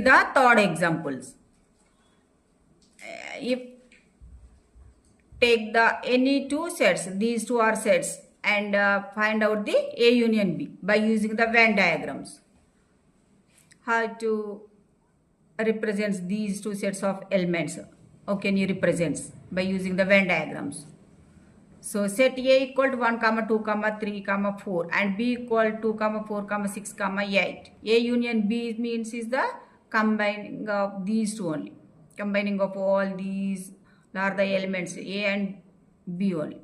the third examples. If take the any two sets, these two are sets, and find out the A union B by using the Venn diagrams. How to represent these two sets of elements? How can you represent by using the Venn diagrams? So set A equal to 1, 2, 3, 4 and B equal to 2, 4, 6, 8. A union B means is the combining of these two only. Combining of all these are the elements A and B only.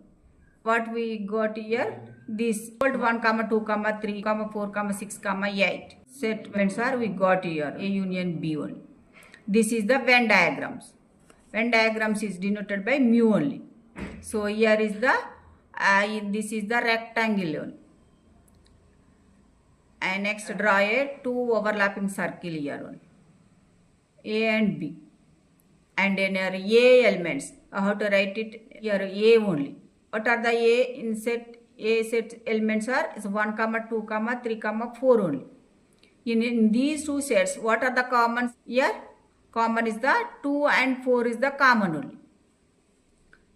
What we got here? This equal to 1, 2, 3, 4, 6, 8. Set elements are we got here. A union B only. This is the Venn diagrams. Venn diagrams is denoted by mu only. So here is the this is the rectangle, and next draw a two overlapping circle here, A and B, and then A elements. How to write it here? A only. What are the A in set? A set elements are is 1, 2, 3, 4 only. In these two sets, what are the commons here? Common is the 2 and 4 is the common only.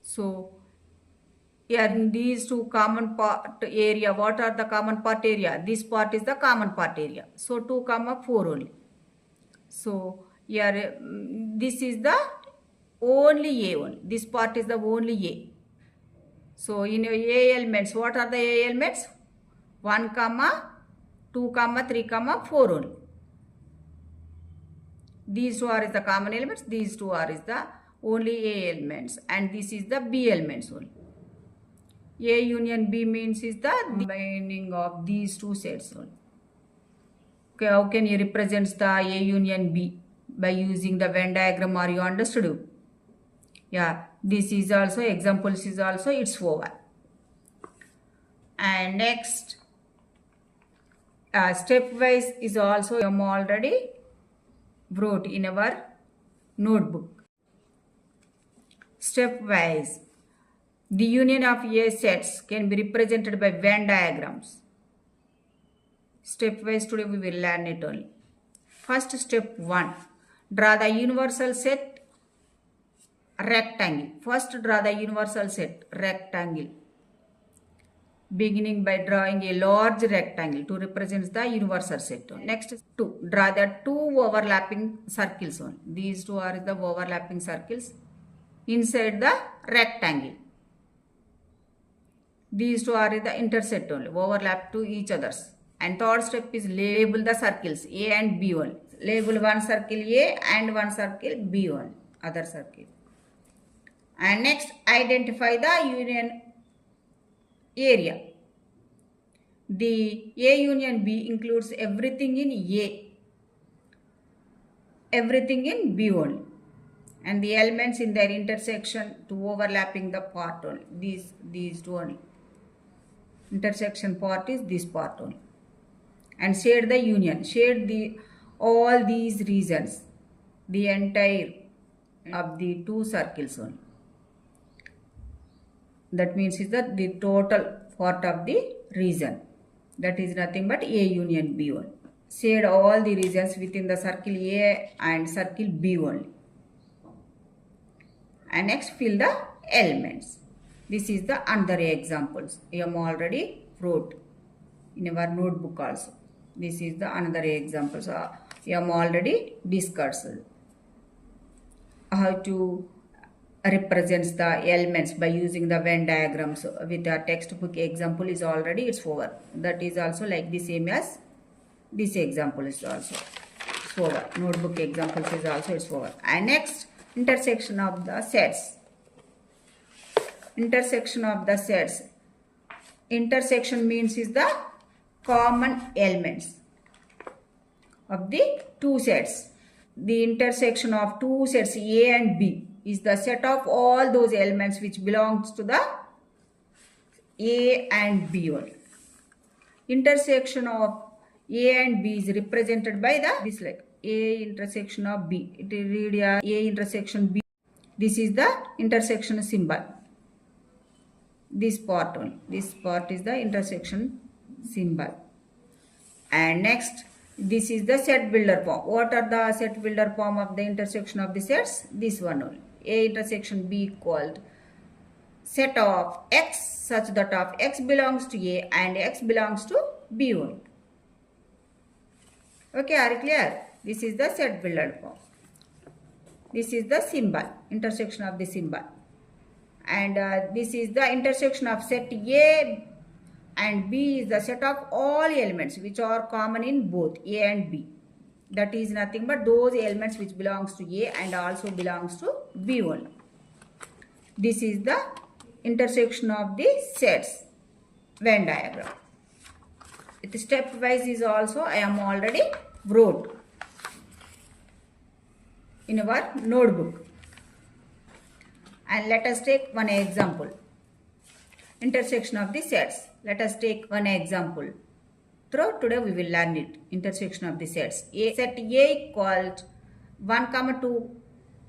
So here in these two common part area, what are the common part area? This part is the common part area. So 2, 4 only. So here this is the only A only. This part is the only A. So in A elements, what are the A elements? 1, 2, 3, 4 only. These two are is the common elements. These two are is the only A elements, and this is the B elements only. A union B means is the combining of these two sets only. Okay, how can you represent the A union B? By using the Venn diagram. Are you understood? Yeah, this is also examples is also it's over. And next stepwise is also already wrote in our notebook. Stepwise, the union of A sets can be represented by Venn diagrams. Stepwise today we will learn it only. First step 1, draw the universal set rectangle. First draw the universal set rectangle. Beginning by drawing a large rectangle to represent the universal set. Next 2, draw the two overlapping circles only. These two are the overlapping circles inside the rectangle. These two are the intersect only, overlap to each others. And third step is label the circles A and B only. Label one circle A and one circle B only, other circle. And next identify the union area. The A union B includes everything in A, everything in B only, and the elements in their intersection to overlapping the part only. These two only. Intersection part is this part only. And shade the union. Shade the all these regions, the entire of the two circles only. That means is that the total part of the region. That is nothing but A union B only. Shade all the regions within the circle A and circle B only. And next fill the elements. This is the another examples. I am already wrote in our notebook also. This is the another examples. I am already discussed how to represents the elements by using the Venn diagrams with the textbook example is already it's over. That is also like the same as this example is also it's over. Notebook examples is also it's over. And next intersection of the sets. Intersection of the sets. Intersection means is the common elements of the two sets. The intersection of two sets A and B is the set of all those elements which belongs to the A and B only. Intersection of A and B is represented by the this like A intersection of B. It is read A intersection B. This is the intersection symbol. This part only. This part is the intersection symbol. And next This is the set builder form. What are the set builder form of the intersection of the sets? This one only. A intersection B equal set of x such that of x belongs to A and x belongs to B only. Okay, are you clear? This is the set builder form. This is the symbol, intersection of the symbol. And this is the intersection of set A and B is the set of all elements which are common in both A and B. That is nothing but those elements which belongs to A and also belongs to B only. This is the intersection of the sets Venn diagram. It stepwise is also I am already wrote in our notebook. And let us take one example. Intersection of the sets. Let us take one example. Today we will learn it. Intersection of the sets. Set A equals 1, 2,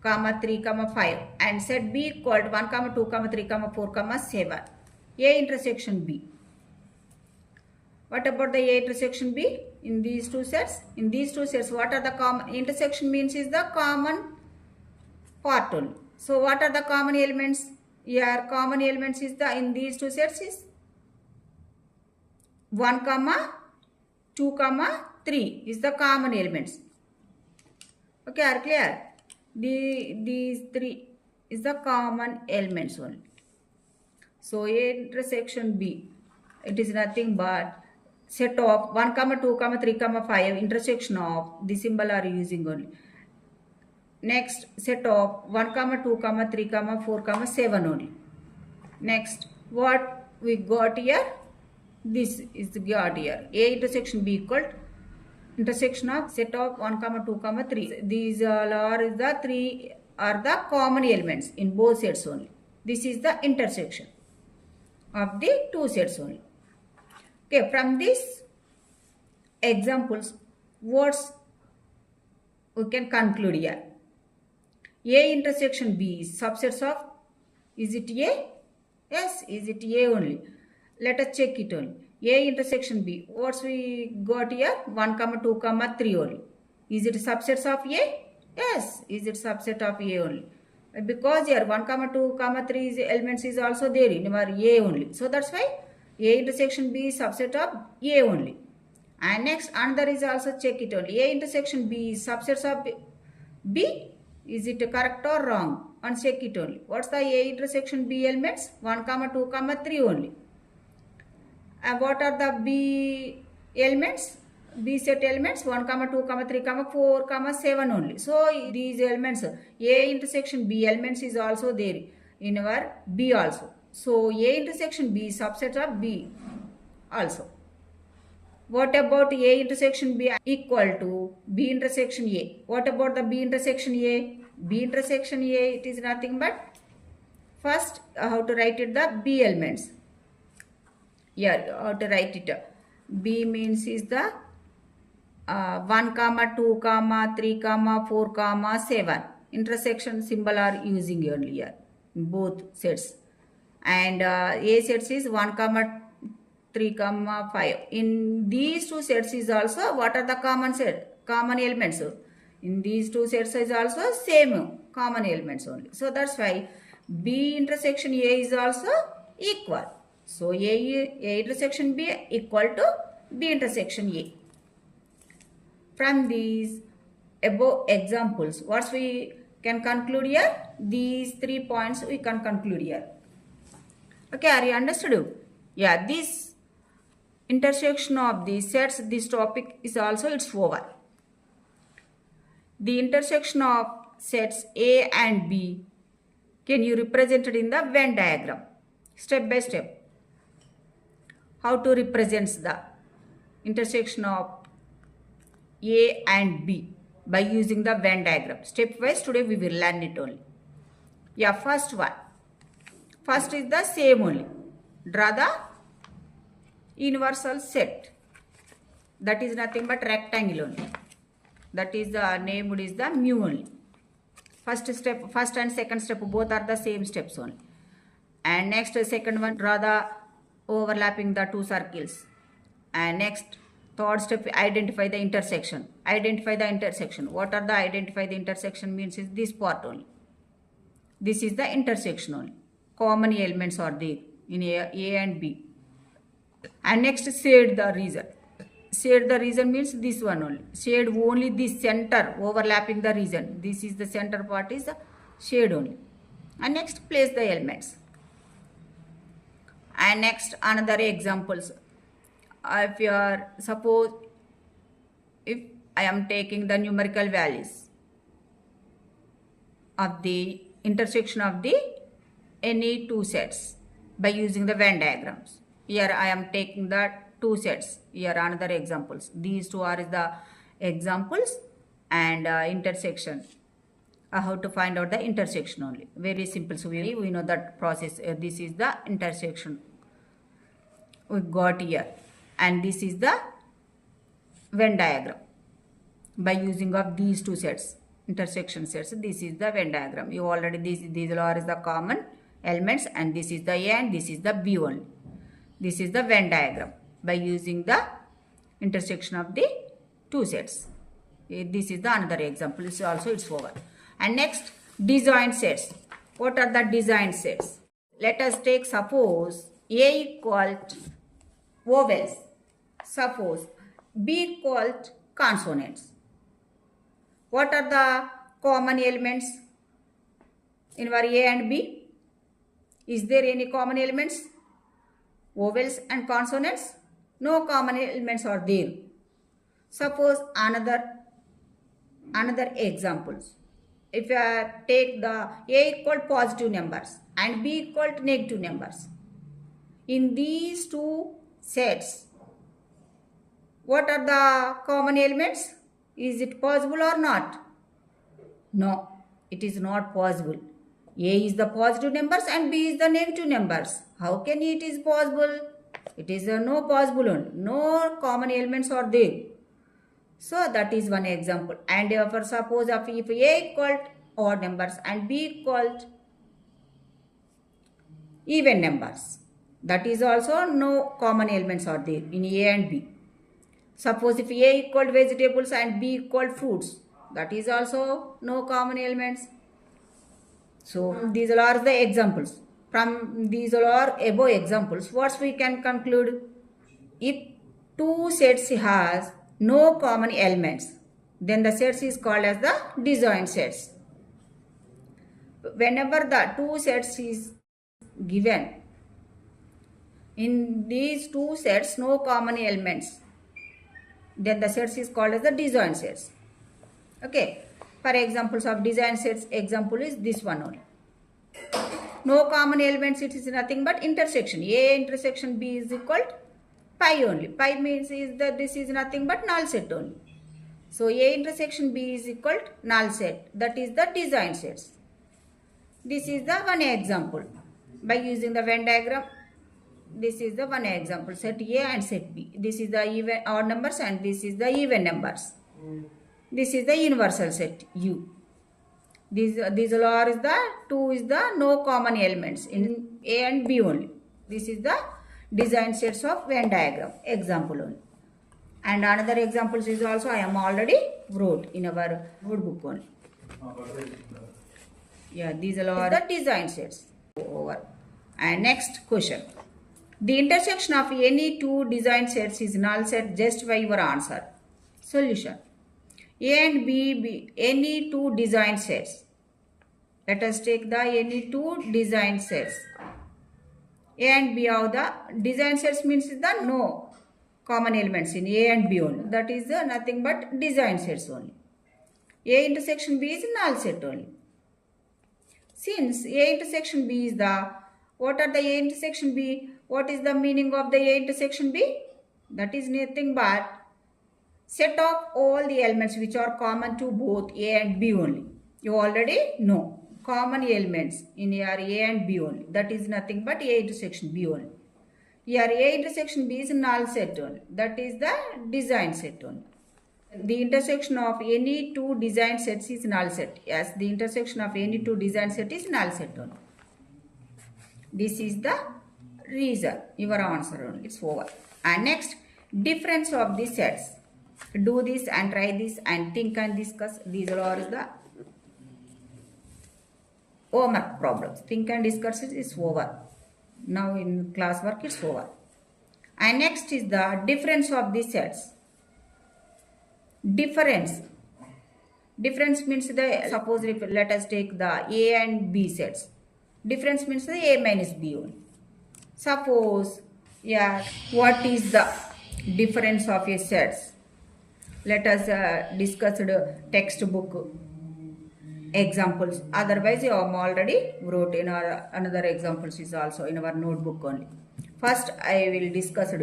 3, 5 and set B equals 1, 2, 3, 4, 7. A intersection B. What about the A intersection B in these two sets? In these two sets, what are the common? Intersection means is the common part only. So what are the common elements? Here common elements is the in these two sets is 1, 2, 3 is the common elements. Okay, are clear? These three is the common elements only. So A intersection B, it is nothing but set of 1, 2, 3, 5 intersection of the symbol are using only. Next set of 1, 2, 3, 4, 7 only. Next what we got here? This is got here. A intersection B equal intersection of set of 1, 2, 3. These all are the three are the common elements in both sets only. This is the intersection of the two sets only. Okay, from these examples, what we can conclude here? A intersection B is subsets of, is it A? Yes, is it A only? Let us check it only. A intersection B, what we got here? 1, 2, 3 only. Is it subsets of A? Yes, is it subset of A only? Because here 1, 2, 3 is elements is also there in our A only. So that's why A intersection B is subset of A only. And next another is also check it only. A intersection B is subsets of B. Is it correct or wrong? And check it only. What's the A intersection B elements? 1, 2, 3 only. And what are the B elements? B set elements 1, 2, 3, 4, 7 only. So these elements A intersection B elements is also there in our B also. So A intersection B is subset of B also. What about A intersection B equal to B intersection A? What about the B intersection A? B intersection A, it is nothing but first how to write it the B elements. Here how to write it. B means is the 1, 2, 3, 4, 7. Intersection symbol are using earlier in both sets. And A sets is 1, 3, 5. In these two sets is also what are the common elements? In these two sets is also same common elements only. So that's why B intersection A is also equal. So A intersection B equal to B intersection A. From these above examples, what we can conclude here? These 3 points we can conclude here. Okay, are you understood? Yeah, this intersection of the sets, this topic is also it's over. The intersection of sets A and B can you represent it in the Venn diagram step by step. How to represent the intersection of A and B by using the Venn diagram. Stepwise today we will learn it only. Yeah, first one. First is the same only. Draw the universal set. That is nothing but rectangle only. That is the named is the mu only. First step, first and second step both are the same steps only. And next second one, draw the overlapping the two circles. And next Third step, identify the intersection. Identify the intersection. What are the identify the intersection means is this part only. This is the intersection only. Common elements are there in A and B. And next, shade the region. Shade the region means this one only. Shade only this center overlapping the region. This is the center part is the shade only. And next, place the elements. And next, another examples. If you are, suppose if I am taking the numerical values of the intersection of the any two sets by using the Venn diagrams. Here I am taking the two sets. Here another examples. These two are the examples and intersection. How to find out the intersection only. Very simple. So we know that process. This is the intersection we got here. And this is the Venn diagram by using of these two sets, intersection sets. This is the Venn diagram. You already these are the common elements, and this is the A and this is the B only. This is the Venn diagram by using the intersection of the two sets. This is the another example. This also it's over. And next, disjoint sets. What are the disjoint sets? Let us take suppose A equal vowels. Suppose B equal consonants. What are the common elements in our A and B? Is there any common elements? Vowels and consonants? No common elements are there. Suppose another examples. If you take the A equal positive numbers and B equal to negative numbers. In these two sets, what are the common elements? Is it possible or not? No, it is not possible. A is the positive numbers and B is the negative numbers. How can it is possible? It is no possible only. No common elements are there. So that is one example. And for suppose if A equal odd numbers and B equal even numbers, that is also no common elements are there in A and B. Suppose if A equal vegetables and B equal fruits, that is also no common elements. So these are the examples. From these are above examples, what we can conclude? If two sets has no common elements, then the sets is called as the disjoint sets. Whenever the two sets is given, in these two sets no common elements, then the sets is called as the disjoint sets. Okay. For examples of disjoint sets, example is this one only. No common elements, it is nothing but intersection. A intersection B is equal to pi only. Pi means is that this is nothing but null set only. So A intersection B is equal to null set. That is the disjoint sets. This is the one example. By using the Venn diagram, this is the one example. Set A and set B. This is the even odd numbers and this is the even numbers. This is the universal set U. These are the two is the no common elements in A and B only. This is the disjoint sets of Venn diagram example only. And another examples is also I am already wrote in our notebook only. Yeah, these are the disjoint sets. Over. And next question. The intersection of any two disjoint sets is null set. Justify your answer. Solution. A and B, any two disjoint sets. Let us take the any two disjoint sets. A and B are the disjoint sets means the no common elements in A and B only. That is the nothing but disjoint sets only. A intersection B is null set only. Since A intersection B is the, what are the A intersection B? What is the meaning of the A intersection B? That is nothing but set of all the elements which are common to both A and B only. You already know. Common elements in here A and B only. That is nothing but A intersection B only. Here A intersection B is null set only. That is the disjoint set only. The intersection of any two disjoint sets is null set. Yes, the intersection of any two disjoint set is null set only. This is the reason. Your answer only. It's over. And next, Difference of the sets. Do this and try this and think and discuss. These are the homework problems. Think and discuss it is over. Now in classwork it's over. And next is the difference of the sets. Difference means suppose if let us take the A and B sets. Difference means the A minus B only. Suppose, what is the difference of a sets? Let us discuss the textbook examples. Otherwise, you have already wrote in our another examples is also in our notebook only. First, I will discuss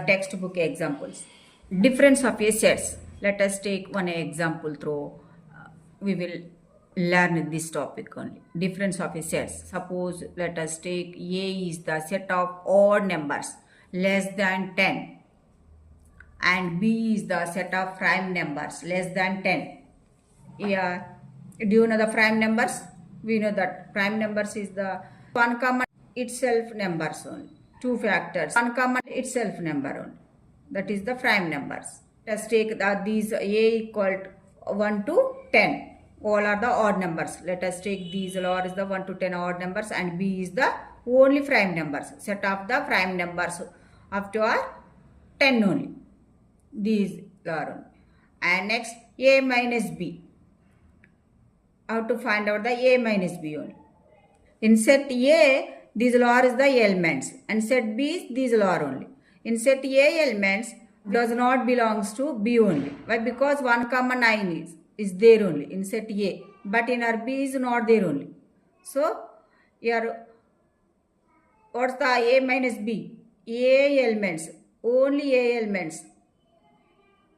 textbook examples. Difference of a sets. Let us take one example through. We will learn this topic only. Difference of a sets. Suppose let us take A is the set of odd numbers less than 10 and B is the set of prime numbers less than 10. Do you know the prime numbers? We know that prime numbers is the one common itself numbers only. Two factors. One common itself number only. That is the prime numbers. Let's take these A equal to 1 to 10. All are the odd numbers. Let us take these all is the 1 to 10 odd numbers and B is the only prime numbers. Set of the prime numbers up to are 10 only. These are only. And next A minus B. How to find out the A minus B only. In set A, these are is the elements and set B, these are only. In set A elements does not belongs to B only. Why? Because one common 9 is there only in set A, but in our B is not there only. So here, what's the A minus B? A elements, only A elements.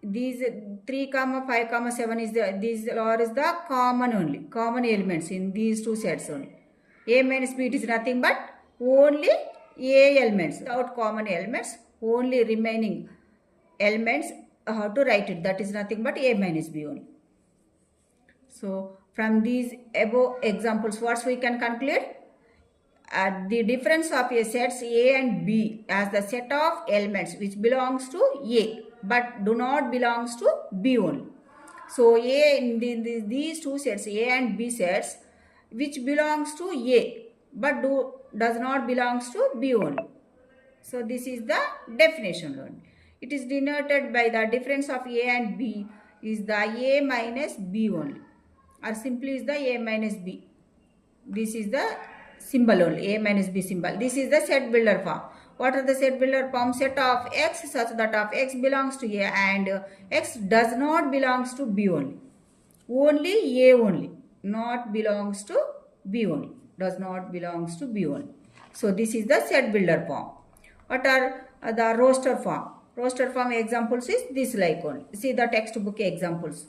These 3, 5, 7 is these are is the common only, common elements in these two sets only. A minus B it is nothing but only A elements. Without common elements, only remaining elements how to write it, that is nothing but A minus B only. So from these above examples, what we can conclude? The difference of a sets A and B as the set of elements which belongs to A but do not belongs to B only. So A in these two sets, A and B sets, which belongs to A but does not belongs to B only. So this is the definition only. It is denoted by the difference of A and B is the A minus B only, or simply is the A minus B. This is the symbol only, A minus B symbol. This is the set builder form. What are the set builder form? Set of X such that of X belongs to A and X does not belongs to B only. Only A only, not belongs to B only, does not belongs to B only. So this is the set builder form. What are the roster form? Roster form examples is this like only. See the textbook examples.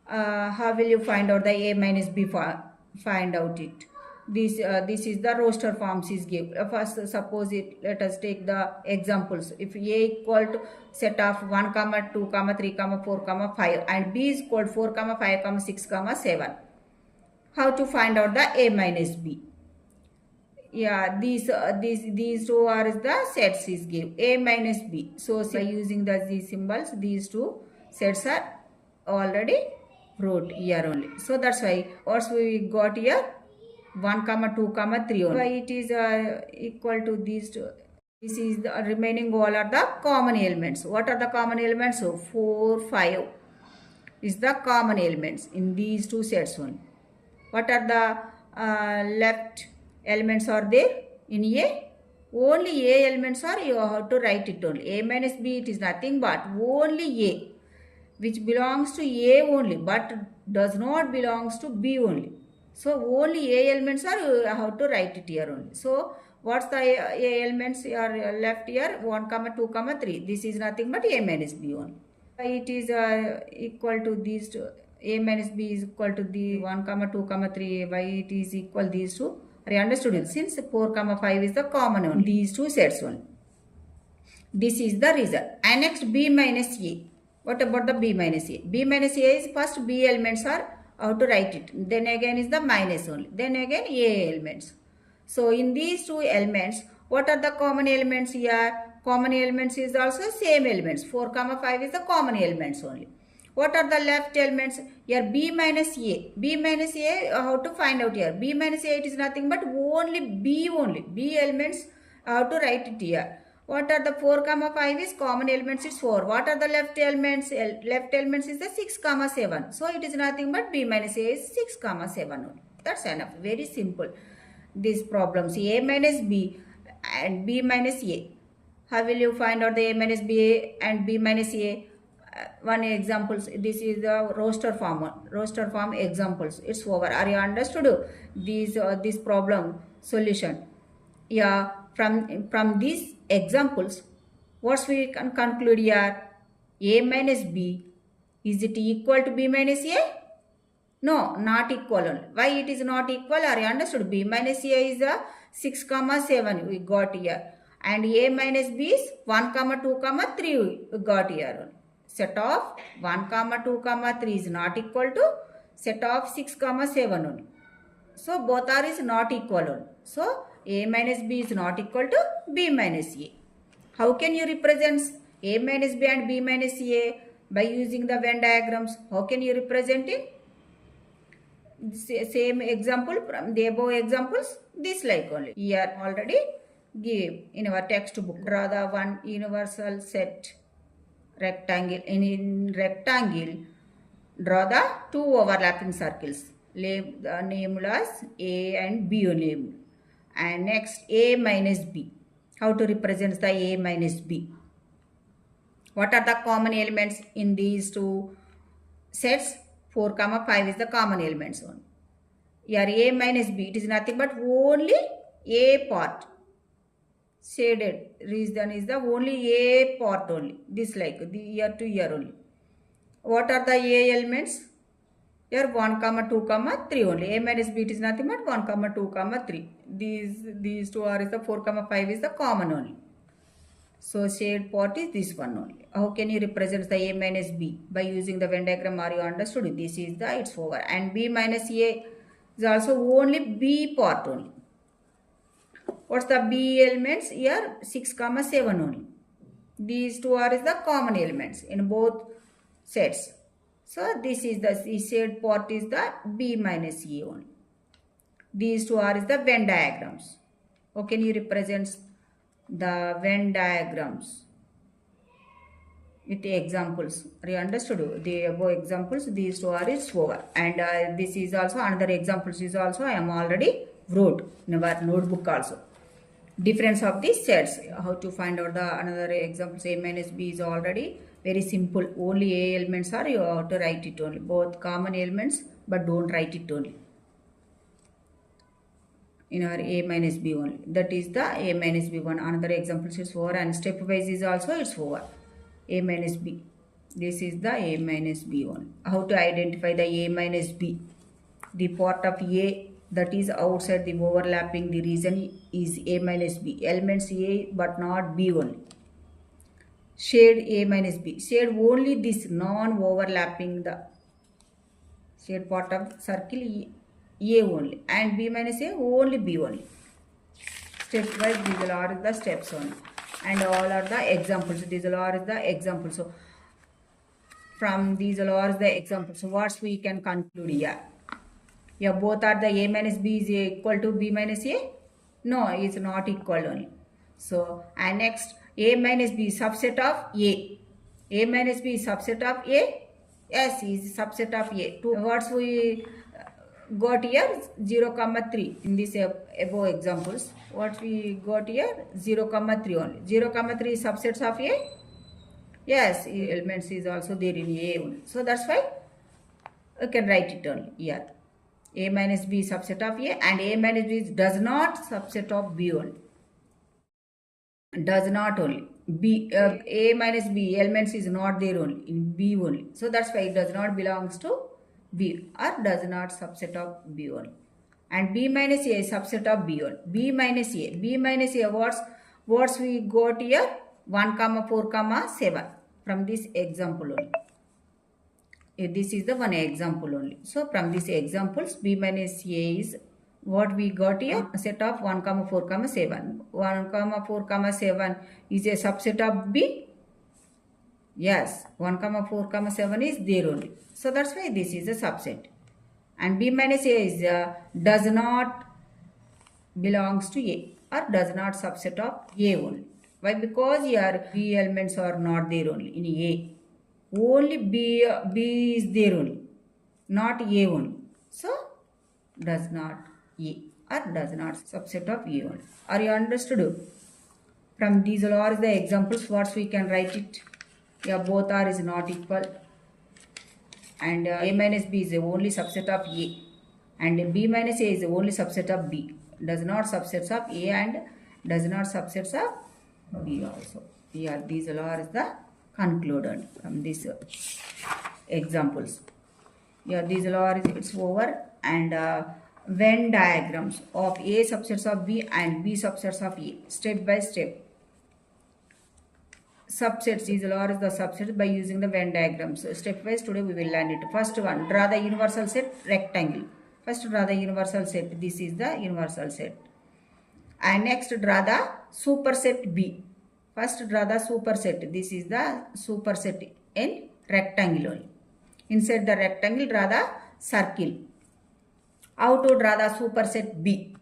How will you find out the A minus B form? Find out it. This is the roster forms is given. First suppose it, let us take the examples. If A equal to set of 1, 2, 3, 4, 5 and B is equal to 4, 5, 6, 7. How to find out the A minus B? These two are the sets is given. A minus B. So by using these symbols, these two sets are already wrote here only. So that's why what we got here 1, 2, 3 only. Why it is equal to these two. This is the remaining all are the common elements. What are the common elements? So 4, 5 is the common elements in these two sets only. What are the left elements are there in A? Only A elements are, you have to write it only. A minus B it is nothing but only A, which belongs to A only but does not belongs to B only. So only A elements are, you have to write it here only. So what's the A elements are left here? 1, 2, 3. This is nothing but A minus B only. It is equal to these two. A minus B is equal to the 1, 2, 3. Why it is equal these two? Are you understood it? Since 4, 5 is the common one. These two sets only. This is the result. And next B minus A. What about the B minus A? B minus A is first B elements are how to write it. Then again is the minus only. Then again A elements. So in these two elements, what are the common elements here? common elements is also same elements. 4, 5 is the common elements only. What are the left elements? Here B minus A. B minus A, how to find out here? B minus A, it is nothing but only B only. B elements, how to write it here. What are the 4, 5 is common elements, it's 4. What are the left elements? Left elements is the 6, 7. So it is nothing but B minus A is 6, 7 only. That's enough. Very simple. These problems, A minus B and B minus A. How will you find out the A minus B and B minus A? One examples, this is the roster form examples. It's over. Are you understood this problem solution? Yeah, from these examples, what we can conclude here? A minus B, is it equal to B minus A? No, not equal only. Why it is not equal? Are you understood? B minus A is a 6, 7 we got here. And A minus B is 1, 2, 3 we got here. Set of 1, 2, 3 is not equal to set of 6, 7 only. So both are is not equal only. So A minus B is not equal to B minus A. How can you represent A minus B and B minus A? By using the Venn diagrams. How can you represent it? Same example from the above examples, this like only. Here already give in our textbook. Draw the one universal set rectangle. In rectangle, draw the two overlapping circles. Named as A and B named. And next A minus B. How to represent the A minus B? What are the common elements in these two sets? 4, 5 is the common elements one. Here A minus B, it is nothing but only A part. Shaded reason is the only A part only. This like the year to year only. What are the A elements? Here 1, 2, 3 only. A minus B, it is nothing but 1, 2, 3. These two are is the 4, 5 is the common only. So shade part is this one only. How can you represent the A minus B? By using the Venn diagram. Are you understood? This is the, it's over. And B minus A is also only B part only. What's the B elements? Here 6, 7 only. These two are is the common elements in both sets. So this is the C shade part is the B minus A only. These two are is the Venn diagrams. How can you represent the Venn diagrams with the examples? Are you understood? The above examples, these two are is over. And this is also another examples is also I am already wrote in our notebook also. Difference of the sets. How to find out the another examples? A minus B is already very simple. Only A elements are, you have to write it only. Both common elements, but don't write it only. In our A minus B only. That is the A minus B one. Another example is over, and stepwise is also it's over. A minus B. This is the A minus B one. How to identify the A minus B? The part of A that is outside the overlapping, the reason is A minus B. Elements A but not B only. Shade A minus B. Shade only this non-overlapping the shade part of circle A only, and B minus A only B only. Stepwise, these are the steps only, and all are the examples. These are the examples. So from these all are the examples. So what we can conclude here? Yeah, both are the A minus B is equal to B minus A. No, it's not equal only. So and next A minus B is subset of A. A minus B is subset of A. Yes, is subset of A. Two words we got here 0, 3 in this above examples. What we got here 0, 3 only. 0, 3 is subsets of A. Yes, elements is also there in A only. So that's why you can write it only here. A minus B is subset of A, and A minus B does not subset of B only. Does not only. B A minus B elements is not there only in B only. So that's why it does not belongs to B or does not subset of B only. And B minus A is subset of B only. B minus A. B minus A what's we got here? 1, 4, 7 from this example only. This is the one example only. So from these examples, B minus A is What we got here? A set of 1, 4, 7. 1, 4, 7 is a subset of B. Yes, 1, 4, 7 is there only. So that's why this is a subset. And B minus A is does not belongs to A or does not subset of A only. Why? Because here B elements are not there only in A. Only B is there only, not A only. So does not A or does not subset of A only. Are you understood? From these all are the examples. What we can write it? Yeah, both are is not equal. And A minus B is the only subset of A. And B minus A is the only subset of B. Does not subsets of A and does not subsets of B also. Yeah, these all are the concluded from these examples. Yeah, these all are it's over. And Venn diagrams of A subsets of B and B subsets of A, step by step. Subsets, these all are the subsets by using the Venn diagrams. So stepwise today we will learn it. First one, draw the universal set rectangle. First draw the universal set. This is the universal set. And next draw the superset B. First draw the superset. This is the superset in rectangle only. Inside the rectangle draw the circle. How to draw the superset B?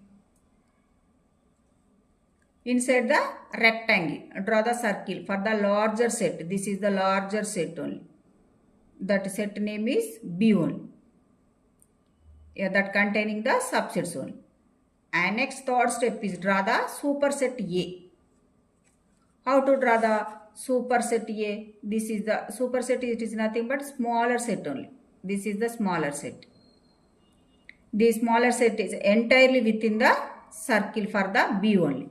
Inside the rectangle, draw the circle for the larger set. This is the larger set only. That set name is B only. Yeah, that containing the subsets only. And next third step is draw the superset A. How to draw the superset A? This is the superset. It is nothing but smaller set only. This is the smaller set. The smaller set is entirely within the circle for the B only.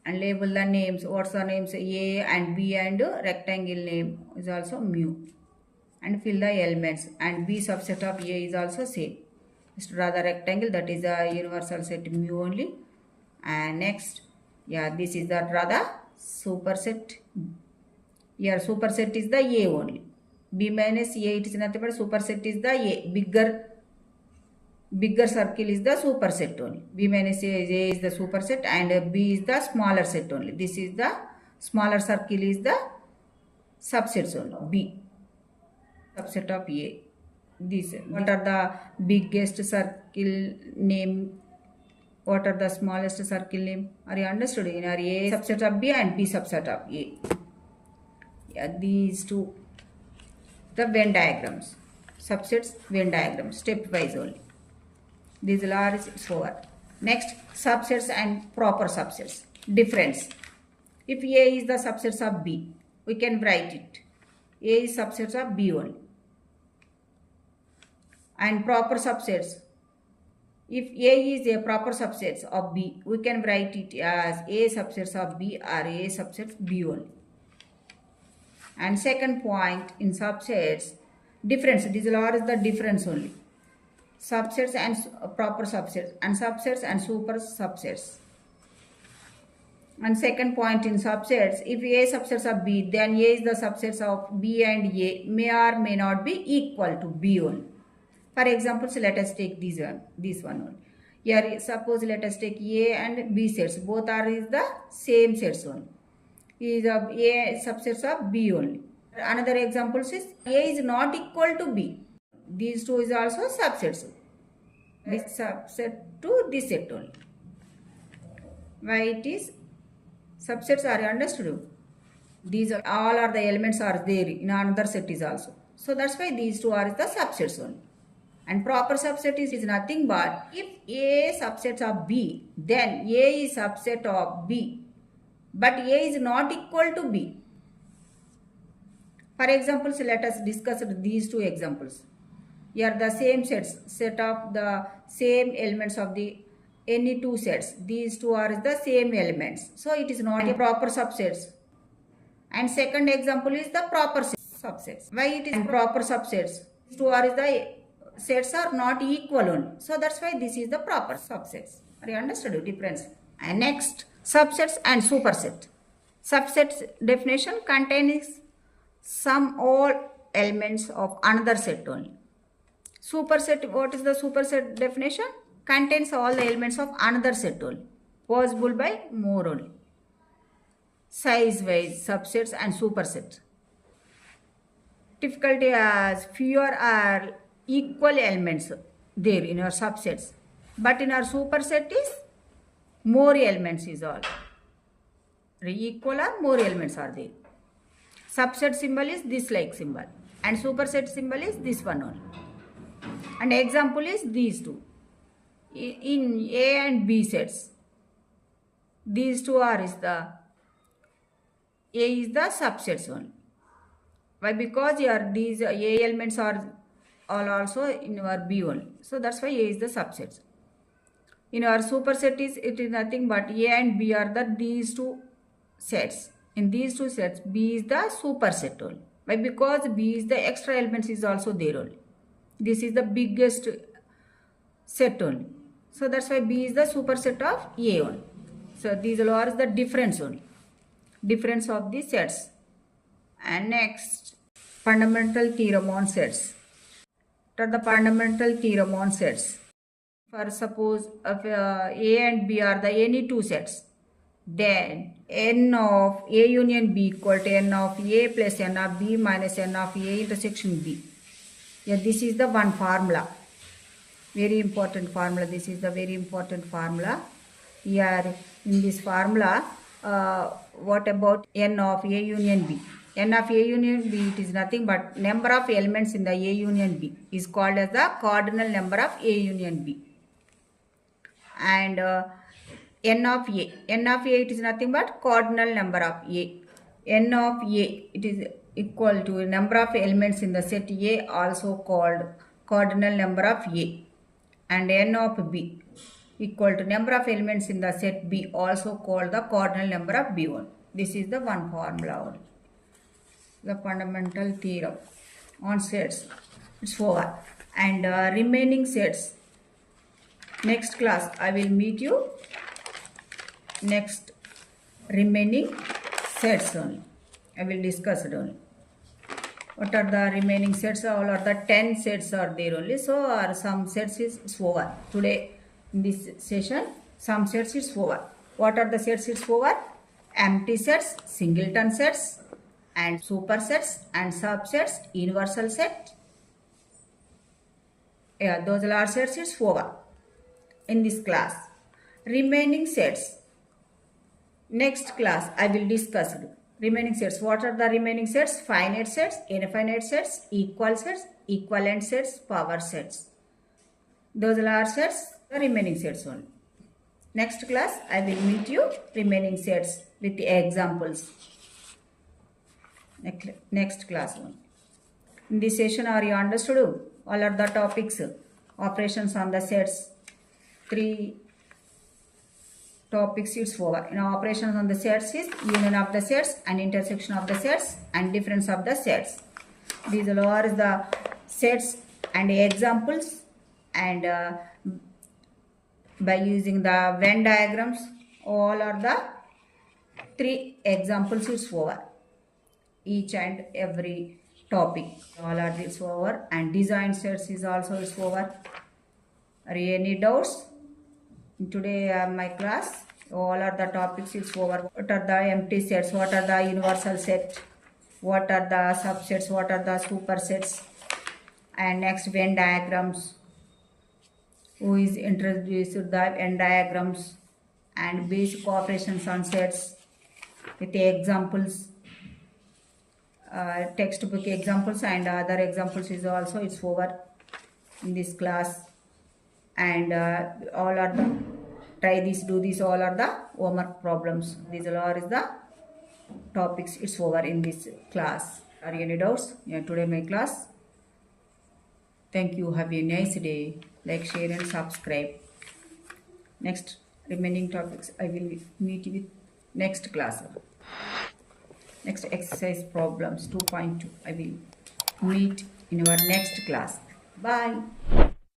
And label the names. What's the names? A and B, and rectangle name is also mu. And fill the elements. And B subset of A is also same. Just draw the rectangle, that is a universal set mu only. And next, yeah, this is the draw the superset. Here superset is the A only. B minus A, it is nothing but superset is the A. Bigger circle is the superset only. B minus A is the superset and B is the smaller set only. This is the smaller circle is the subsets only. B subset of A. This what are the biggest circle name? What are the smallest circle name? Are you understood? In our A subset of B and B subset of A. Yeah, these two. The Venn diagrams. Subsets Venn diagrams. Stepwise only. These are over. Next, subsets and proper subsets. Difference. If A is the subsets of B, we can write it. A is subsets of B only. And proper subsets. If A is a proper subsets of B, we can write it as A subsets of B or A subsets B only. And second point in subsets, difference. These are the difference only. Subsets and proper subsets, and subsets and super subsets. And second point in subsets, if A subsets of B, then A is the subsets of B and A may or may not be equal to B only. For example, so let us take this one only. Here, suppose let us take A and B sets. Both are is the same sets only. Is of A subsets of B only. Another example is A is not equal to B. These two is also subsets. This subset to this set only. Why it is subsets are understood? These are all are the elements are there in another set is also. So that's why these two are the subsets only. And proper subset is nothing but if A subset of B, then A is subset of B. But A is not equal to B. For example, so let us discuss these two examples. Here the same sets, set of the same elements of the any two sets. These two are the same elements. So it is not a proper subsets. And second example is the proper subsets. Why it is proper subsets? These two are the sets are not equal only. So that's why this is the proper subsets. Are you understood the difference? And next, subsets and superset. Subsets definition contains some all elements of another set only. Superset, what is the superset definition? Contains all the elements of another set only. Possible by more only. Size-wise subsets and supersets. Difficulty as fewer are equal elements there in our subsets. But in our superset is more elements is all. Equal or more elements are there. Subset symbol is this like symbol. And superset symbol is this one only. And example is these two. In A and B sets, these two are is the A is the subsets only. Why? Because here these A elements are all also in our B only. So that's why A is the subsets. In our superset it is nothing but A and B are these two sets. In these two sets, B is the superset only. Why? Because B is the extra elements is also there only. This is the biggest set only. So that's why B is the superset of A only. So these are the difference only. Difference of the sets. And next, fundamental theorem on sets. What are the fundamental theorem on sets? For suppose if A and B are the any two sets, then n of A union B equal to n of A plus n of B minus n of A intersection B. Yeah, this is the one formula. Very important formula. This is the very important formula. Here in this formula, what about n of A union B? N of A union B, it is nothing but number of elements in the A union B is called as the cardinal number of A union B. And n of A it is nothing but cardinal number of A. N of A, it is equal to number of elements in the set A, also called cardinal number of A. And n of B equal to number of elements in the set B, also called the cardinal number of B1. This is the one formula only. The fundamental theorem on sets. It's over. And remaining sets. Next class I will meet you. Next remaining sets only. I will discuss it only. What are the remaining sets? All are the 10 sets are there only. So are some sets is over. Today in this session, some sets is over. What are the sets is over? Empty sets, singleton sets, and supersets and subsets, universal set. Yeah, those are sets is over in this class. Remaining sets. Next class I will discuss it. Remaining sets. What are the remaining sets? Finite sets, infinite sets, equal sets, equivalent sets, power sets. Those are sets, the remaining sets only. Next class I will meet you remaining sets with the examples. Next class one. In this session, are you understood? All are the topics, operations on the sets. 3 topics is over. In operations on the sets is union of the sets and intersection of the sets and difference of the sets. These are the sets and examples, and by using the Venn diagrams, all are the 3 examples is over. Each and every topic, all are this over. And disjoint sets is also is over. Are any doubts? Today my class, all are the topics is over. What are the empty sets? What are the universal set? What are the subsets? What are the supersets? And next Venn diagrams. Who is introduced the Venn diagrams and basic operations on sets with the examples. Textbook examples and other examples is also it's over in this class. And all are the try this, do this, all are the homework problems. These all are the topics it's over in this class. Are any doubts? Yeah, today my class. Thank you. Have a nice day. Like, share and subscribe. Next remaining topics I will meet you with next class. Next exercise problems 2.2 I will meet in our next class. Bye.